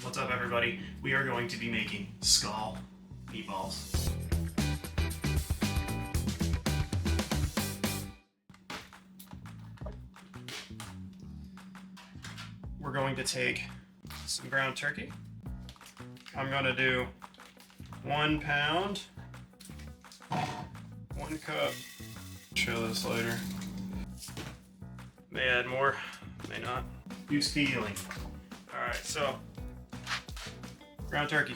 What's up, everybody? We are going to be making Skål meatballs. We're going to take some ground turkey. I'm going to do 1 pound, 1 cup. Show this later. May add more, may not. Use feeling. Alright, so ground turkey,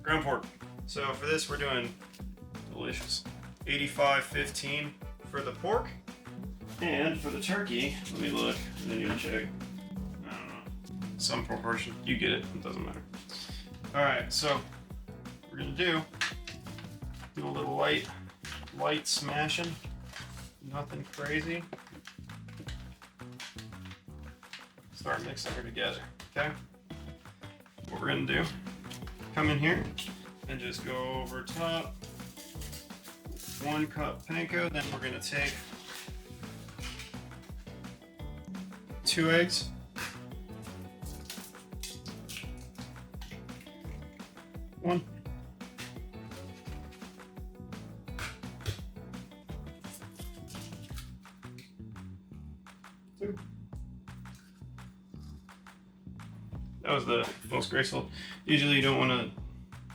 ground pork. So for this we're doing delicious. 85-15 for the pork. And for the turkey, let me look, and then you check. I don't know. Some proportion. You get it, it doesn't matter. Alright, so we're gonna do a little light smashing. Nothing crazy. Start mixing her together, okay? What we're gonna do, come in here and just go over top. 1 cup panko, then we're gonna take 2 eggs. One. 2. That was the most graceful. Usually you don't want to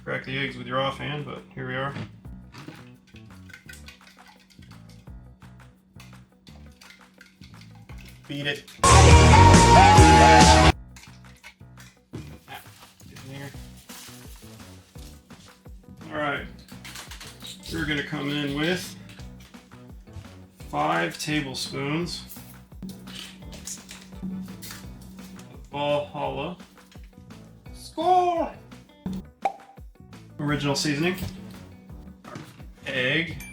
crack the eggs with your offhand, but here we are. Beat it. Now, get in here. Alright. We're going to come in with 5 tablespoons of Valhalla. Skål! Original seasoning. Egg.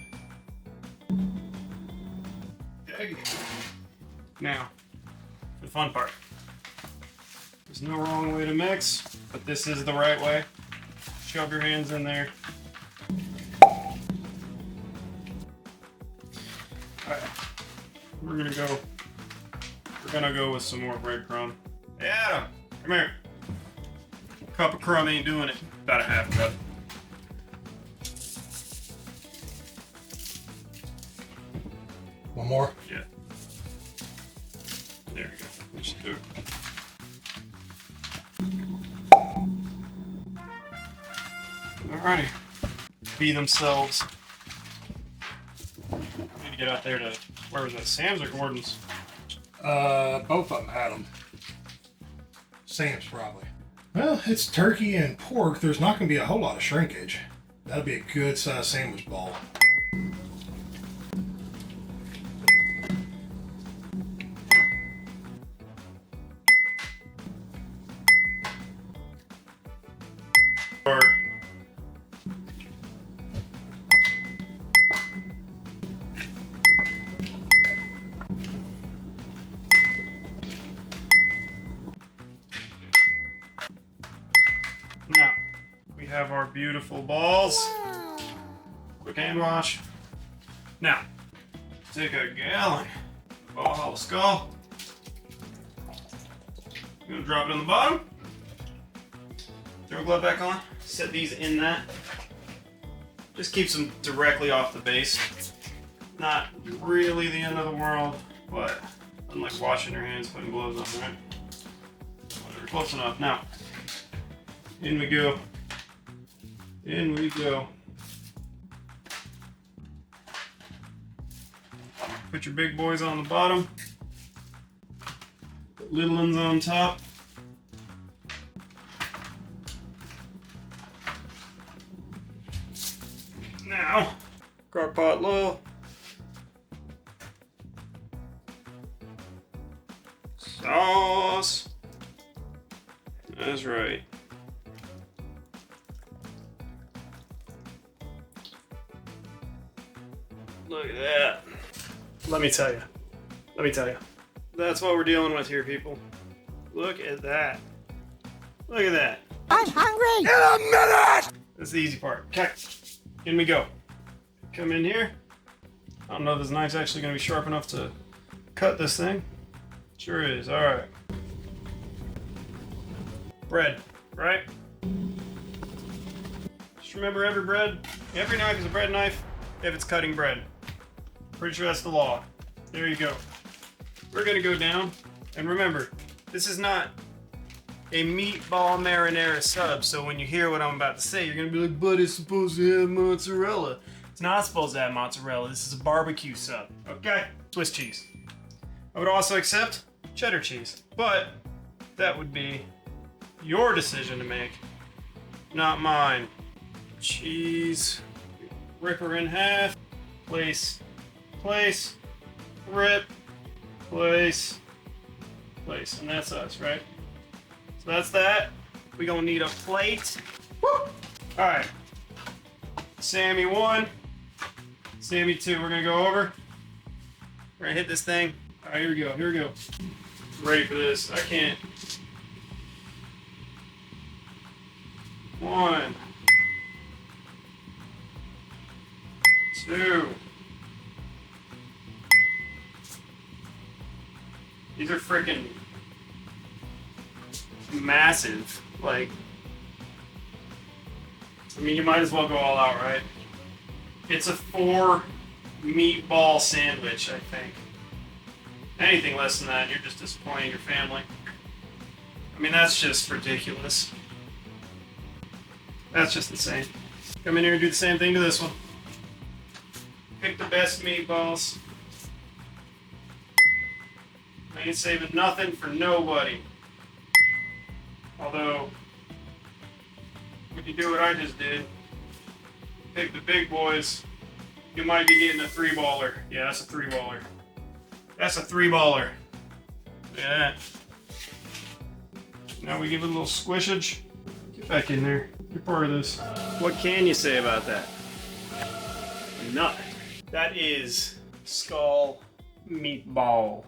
Now, the fun part. There's no wrong way to mix, but this is the right way. Shove your hands in there. Alright. We're gonna go with some more breadcrumb. Hey Adam, come here. A cup of crumb ain't doing it. About a half cup. One more? Yeah. There we go. That should do it. Alrighty. Be themselves. Need to get out there to, where was that, Sam's or Gordon's? Both of them had them. Sam's probably. Well, it's turkey and pork. There's not going to be a whole lot of shrinkage. That'll be a good size sandwich ball. Now, we have our beautiful balls. Quick hand wash. Now, take a gallon of Valhalla Skål. I'm gonna drop it on the bottom. Throw a glove back on. Set these in that. Just keeps them directly off the base. Not really the end of the world, but unlike washing your hands, putting gloves on, right? Whatever, close enough. Now, in we go. In we go. Put your big boys on the bottom. Put little ones on top. Now, crock pot low. Sauce. That's right. Look at that. Let me tell you. That's what we're dealing with here, people. Look at that. Look at that. I'm hungry! In a minute! That's the easy part. Okay, in we go. Come in here. I don't know if this knife's actually going to be sharp enough to cut this thing. Sure is. All right. Bread. right? Just remember every knife is a bread knife if it's cutting bread. Pretty sure that's the law. There you go. We're gonna go down, and remember, this is not a meatball marinara sub, so when you hear what I'm about to say, you're gonna be like, but it's supposed to have mozzarella. It's not supposed to have mozzarella. This is a barbecue sub, okay? Swiss cheese. I would also accept cheddar cheese, but that would be your decision to make, not mine. Cheese, rip her in half, place, rip, place, and that's us, right? So that's that. We gonna need a plate. Woo! All right, Sammy 1, Sammy 2. We're gonna go over. We're gonna hit this thing. All right, here we go. Ready for this? I can't. 1, 2. These are freaking massive. Like, I mean, you might as well go all out, right? It's a 4 meatball sandwich, I think. Anything less than that, you're just disappointing your family. I mean, that's just ridiculous. That's just insane. Come in here and do the same thing to this one. Pick the best meatballs. I ain't saving nothing for nobody. Although, when you do what I just did, pick the big boys, you might be getting a 3-baller. Yeah, that's a 3-baller. That's a 3-baller. Yeah. Now we give it a little squishage. Get back in there. You're part of this. What can you say about that? Nothing. That is Skål meatball.